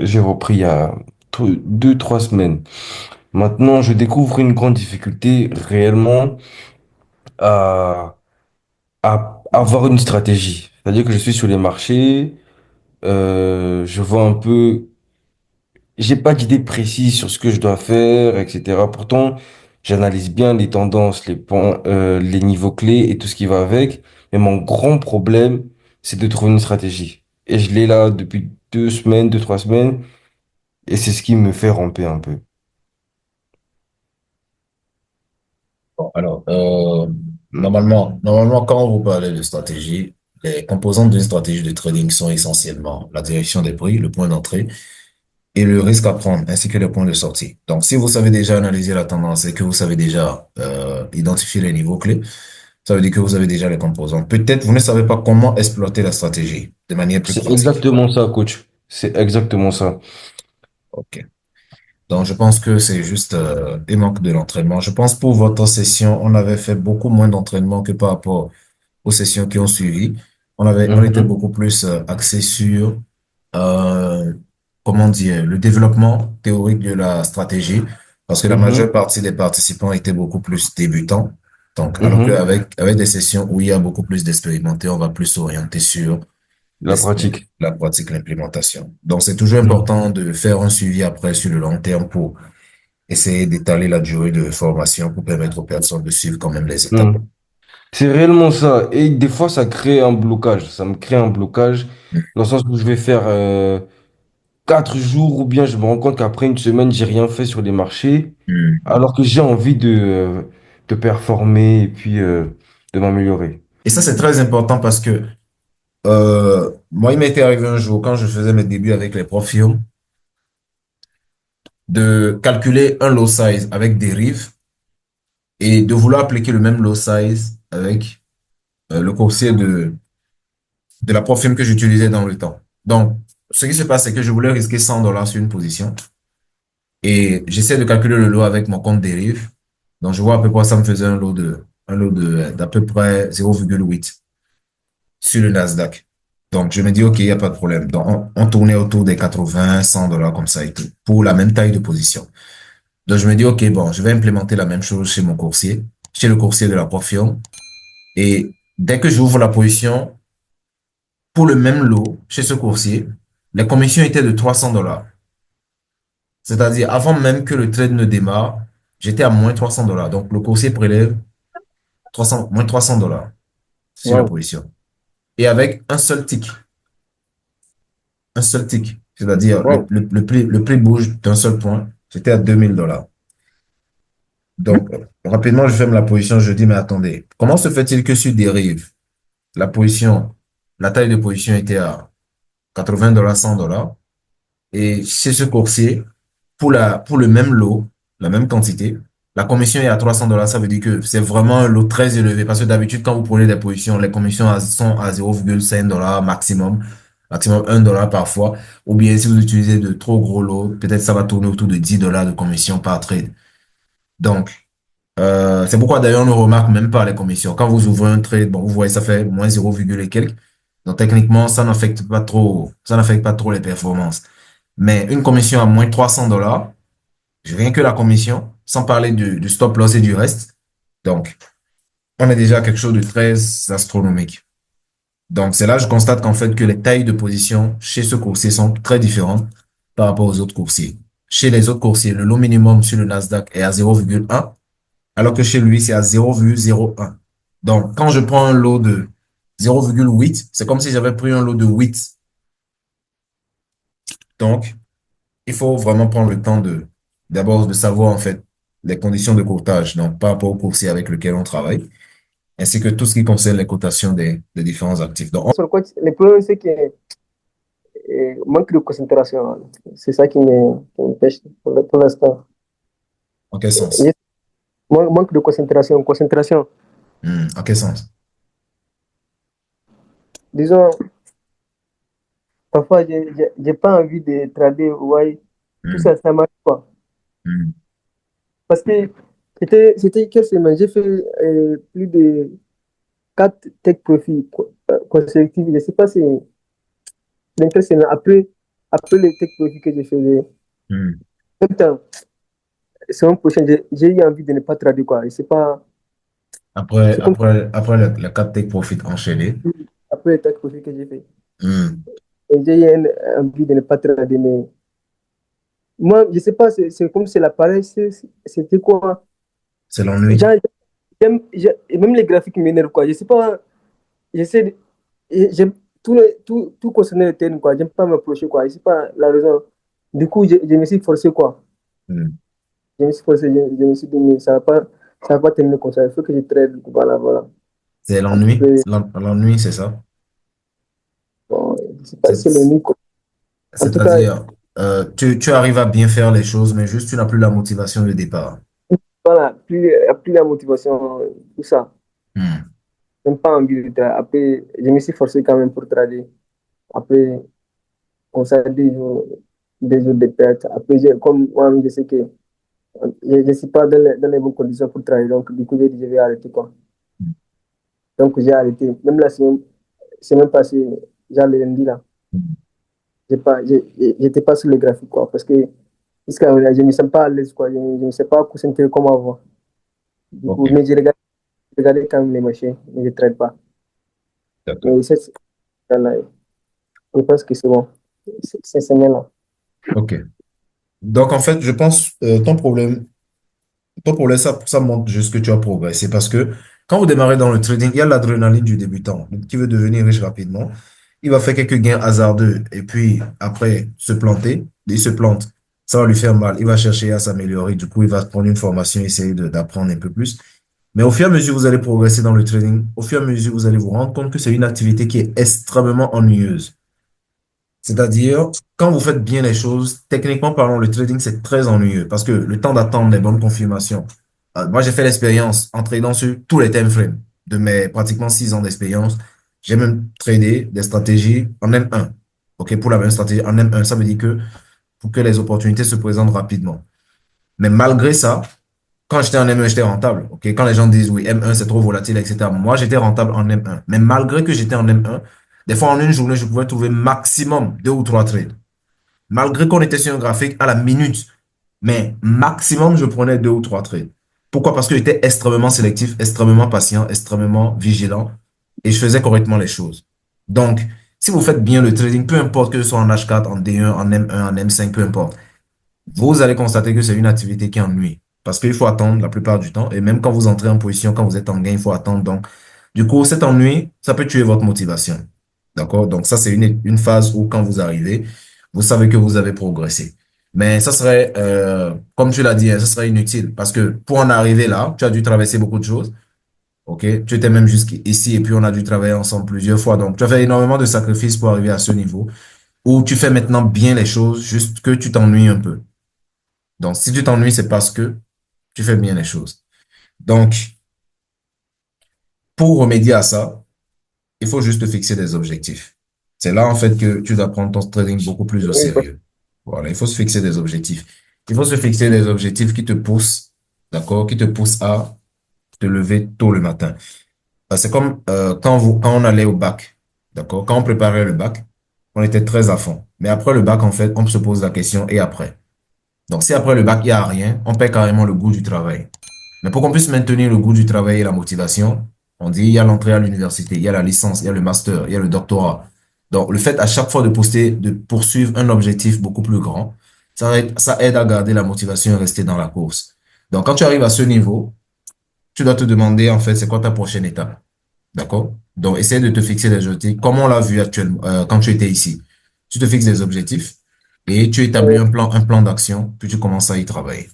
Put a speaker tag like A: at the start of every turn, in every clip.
A: J'ai repris il y a 2, 3 semaines. Maintenant, je découvre une grande difficulté réellement à, à avoir une stratégie. C'est-à-dire que je suis sur les marchés, je vois un peu, j'ai pas d'idée précise sur ce que je dois faire, etc. Pourtant, j'analyse bien les tendances, les points, les niveaux clés et tout ce qui va avec. Mais mon grand problème, c'est de trouver une stratégie. Et je l'ai là depuis 2 semaines, 2, 3 semaines, et c'est ce qui me fait ramper un peu.
B: Bon, alors, normalement, quand vous parlez de stratégie, les composantes d'une stratégie de trading sont essentiellement la direction des prix, le point d'entrée et le risque à prendre, ainsi que les points de sortie. Donc, si vous savez déjà analyser la tendance et que vous savez déjà identifier les niveaux clés, ça veut dire que vous avez déjà les composantes. Peut-être vous ne savez pas comment exploiter la stratégie de manière plus
A: C'est
B: pratique.
A: exactement ça, coach. C'est exactement ça.
B: OK. Donc, je pense que c'est juste un manque de l'entraînement. Je pense pour votre session, on avait fait beaucoup moins d'entraînement que par rapport aux sessions qui ont suivi. On était
A: Mhm,
B: beaucoup plus axé sur, euh, comment dire, le développement théorique de la stratégie, parce que la majeure
A: mhm,
B: partie des participants étaient beaucoup plus débutants. Donc, alors
A: mhm.
B: avec des sessions où il y a beaucoup plus d'expérimentés, on va plus s'orienter sur
A: La pratique.
B: la pratique, l'implémentation. Donc, c'est toujours
A: Mhm.
B: important de faire un suivi après sur le long terme pour essayer d'étaler la durée de formation pour permettre aux personnes de suivre quand même les étapes.
A: Mhm. C'est réellement ça. Et des fois, ça crée un blocage. Ça me crée un blocage dans le sens où je vais faire 4 jours ou bien je me rends compte qu'après une semaine, j'ai rien fait sur les marchés
B: Mm.
A: alors que j'ai envie de performer et puis de m'améliorer.
B: Et ça, c'est très important parce que moi, il m'était arrivé un jour, quand je faisais mes débuts avec les profils, de calculer un low size avec dérive et de vouloir appliquer le même low size avec le coursier de la profil que j'utilisais dans le temps. Donc, ce qui se passe, c'est que je voulais risquer 100 dollars sur une position et j'essaie de calculer le lot avec mon compte dérive. Donc, je vois à peu près ça me faisait un lot d'à peu près 0,8 sur le Nasdaq. Donc, je me dis, OK, il n'y a pas de problème. Donc, on tournait autour des 80, 100 dollars comme ça et tout, pour la même taille de position. Donc, je me dis, OK, bon, je vais implémenter la même chose chez mon coursier, chez le coursier de la Profion. Et dès que j'ouvre la position, pour le même lot, chez ce coursier, les commissions étaient de 300 dollars. C'est-à-dire, avant même que le trade ne démarre, j'étais à moins 300 dollars. Donc, le coursier prélève 300, moins 300 dollars sur la
A: Wow.
B: position. Et avec un seul tick, c'est-à-dire
A: Wow.
B: le prix bouge d'un seul point, j'étais à 2000 dollars. Donc, rapidement, je ferme la position, je dis, mais attendez, comment se fait-il que sur dérive, la position, la taille de position était à 80 dollars, 100 dollars, et chez ce coursier, pour le même lot, la même quantité, la commission est à 300 dollars, ça veut dire que c'est vraiment un lot très élevé, parce que d'habitude, quand vous prenez des positions, les commissions sont à 0,5 dollars maximum, maximum 1 dollar parfois, ou bien si vous utilisez de trop gros lots, peut-être ça va tourner autour de 10 dollars de commission par trade. Donc, c'est pourquoi d'ailleurs on ne remarque même pas les commissions. Quand vous ouvrez un trade, bon, vous voyez, ça fait moins 0, et quelques. Donc, techniquement, ça n'affecte pas trop les performances. Mais une commission à moins 300 dollars, rien que la commission, sans parler du stop loss et du reste. Donc, on a déjà quelque chose de très astronomique. Donc, c'est là que je constate qu'en fait, que les tailles de position chez ce coursier sont très différentes par rapport aux autres coursiers. Chez les autres coursiers, le lot minimum sur le Nasdaq est à 0,1, alors que chez lui, c'est à 0,01. Donc, quand je prends un lot de 0,8, c'est comme si j'avais pris un lot de 8. Donc, il faut vraiment prendre le temps d'abord de savoir, en fait, les conditions de courtage, donc par rapport au coursier avec lequel on travaille, ainsi que tout ce qui concerne les cotations des différents actifs. Donc,
C: Sur le coach, le problème, c'est que manque de concentration. C'est ça qui me pêche pour l'instant.
B: en quel sens?
C: Et manque de concentration. Concentration.
B: En quel sens?
C: Disons, parfois, j'ai pas envie de trader, ouais, tout
B: Hmm,
C: ça, ça marche pas.
B: hmm,
C: Parce que c'était quelle semaine? J'ai fait plus de 4 tech profits consécutifs. Je sais pas si l'impression après. après les tech profits que j'ai fait,
B: Hmm.
C: en même temps, semaine prochaine, j'ai eu envie de ne pas trader, quoi. Et
B: Après,
C: c'est comme
B: après le 4 take profit enchaîné.
C: après les tech profits que j'ai fait.
B: Hmm.
C: Et j'ai eu envie de ne pas trader, mais moi, je sais pas, c'est comme c'est l'appareil, c'était quoi?
B: C'est l'ennui.
C: Genre, et même les graphiques m'énervent, quoi. Je sais pas, j'essaie de, j'aime tout concerner le terme, quoi. J'aime pas m'approcher, quoi. Je sais pas la raison. Du coup, je me suis forcé, quoi.
B: Hmm.
C: Je me suis forcé, je me suis dit, mais ça va pas terminer comme ça. Il faut que je trade, voilà, voilà.
B: C'est l'ennui.
C: Après,
B: L'ennui, c'est ça.
C: bon, je sais pas si c'est le
B: C'est-
C: nuit, quoi. En tout cas,
B: C'est-à-dire, tu arrives à bien faire les choses, mais juste tu n'as plus la motivation de départ.
C: voilà, plus la motivation, tout ça.
B: Hmm.
C: Même pas envie de trader. Après, je me suis forcé quand même pour trader. Après, on s'est des jours de perte. Après, comme moi, je sais que je ne suis pas dans les bonnes conditions pour travailler. Donc, du coup, j'ai dit, je vais arrêter, quoi. Donc, j'ai arrêté. Même la semaine passée, genre le lundi, là,
B: Hmm.
C: j'étais pas sur le graphique, quoi. Parce que, jusqu'à là, je ne me sens pas à l'aise, quoi. Je ne sais pas concentrer comme avant. Du
B: Ok,
C: coup, mais je regardais quand même les marchés, mais je ne trade pas.
B: d'accord.
C: Mais là, je pense que c'est bon. Cette semaine-là.
B: Ok. Donc, en fait, je pense ton problème, ça montre juste que tu as progressé. Parce que quand vous démarrez dans le trading, il y a l'adrénaline du débutant donc, qui veut devenir riche rapidement. Il va faire quelques gains hasardeux et puis après se planter. Il se plante. Ça va lui faire mal. Il va chercher à s'améliorer. Du coup, il va prendre une formation, essayer d'apprendre un peu plus. Mais au fur et à mesure que vous allez progresser dans le trading, au fur et à mesure vous allez vous rendre compte que c'est une activité qui est extrêmement ennuyeuse. C'est-à-dire, quand vous faites bien les choses, techniquement parlant, le trading, c'est très ennuyeux parce que le temps d'attendre les bonnes confirmations. Moi, j'ai fait l'expérience en tradant sur tous les time frames de mes pratiquement 6 ans d'expérience. J'ai même tradé des stratégies en M1. OK, pour la même stratégie en M1, ça veut dire que pour que les opportunités se présentent rapidement. Mais malgré ça, quand j'étais en M1, j'étais rentable. OK, quand les gens disent oui, M1, c'est trop volatile, etc. Moi, j'étais rentable en M1. Mais malgré que j'étais en M1, des fois, en une journée, je pouvais trouver maximum 2 ou 3 trades. Malgré qu'on était sur un graphique à la minute, mais maximum, je prenais 2 ou 3 trades. Pourquoi? Parce que j'étais extrêmement sélectif, extrêmement patient, extrêmement vigilant et je faisais correctement les choses. Donc, si vous faites bien le trading, peu importe que ce soit en H4, en D1, en M1, en M5, peu importe, vous allez constater que c'est une activité qui ennuie. Parce qu'il faut attendre la plupart du temps. Et même quand vous entrez en position, quand vous êtes en gain, il faut attendre. Donc, du coup, cet ennui, ça peut tuer votre motivation. D'accord? Donc, ça, c'est une phase où, quand vous arrivez, vous savez que vous avez progressé. Mais ça serait, comme tu l'as dit, hein, ça serait inutile. Parce que pour en arriver là, tu as dû traverser beaucoup de choses. OK? Tu étais même jusqu'ici et puis on a dû travailler ensemble plusieurs fois. Donc, tu as fait énormément de sacrifices pour arriver à ce niveau où tu fais maintenant bien les choses, juste que tu t'ennuies un peu. Donc, si tu t'ennuies, c'est parce que tu fais bien les choses. Donc, pour remédier à ça, il faut juste te fixer des objectifs. C'est là, en fait, que tu dois prendre ton trading beaucoup plus au
C: Oui,
B: sérieux. Voilà, il faut se fixer des objectifs. Il faut se fixer des objectifs qui te poussent, d'accord, qui te poussent à te lever tôt le matin. C'est comme quand on allait au bac, d'accord, quand on préparait le bac, on était très à fond. Mais après le bac, en fait, on se pose la question, et après? Donc, si après le bac, il n'y a rien, on perd carrément le goût du travail. Mais pour qu'on puisse maintenir le goût du travail et la motivation, on dit il y a l'entrée à l'université, il y a la licence, il y a le master, il y a le doctorat. Donc, le fait à chaque fois de poster, de poursuivre un objectif beaucoup plus grand, ça aide à garder la motivation et rester dans la course. Donc, quand tu arrives à ce niveau, tu dois te demander, en fait, c'est quoi ta prochaine étape. D'accord? Donc, essaie de te fixer des objectifs, comme on l'a vu actuellement, quand tu étais ici. Tu te fixes des objectifs et tu établis un plan d'action, puis tu commences à y travailler.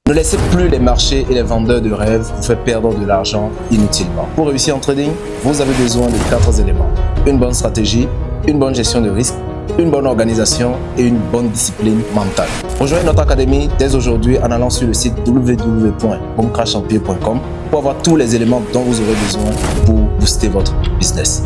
D: Ne laissez plus les marchés et les vendeurs de rêves vous faire perdre de l'argent inutilement. Pour réussir en trading, vous avez besoin de 4 éléments. Une bonne stratégie, une bonne gestion de risque, une bonne organisation et une bonne discipline mentale. Rejoignez notre académie dès aujourd'hui en allant sur le site www.boomcrashempire.com pour avoir tous les éléments dont vous aurez besoin pour booster votre business.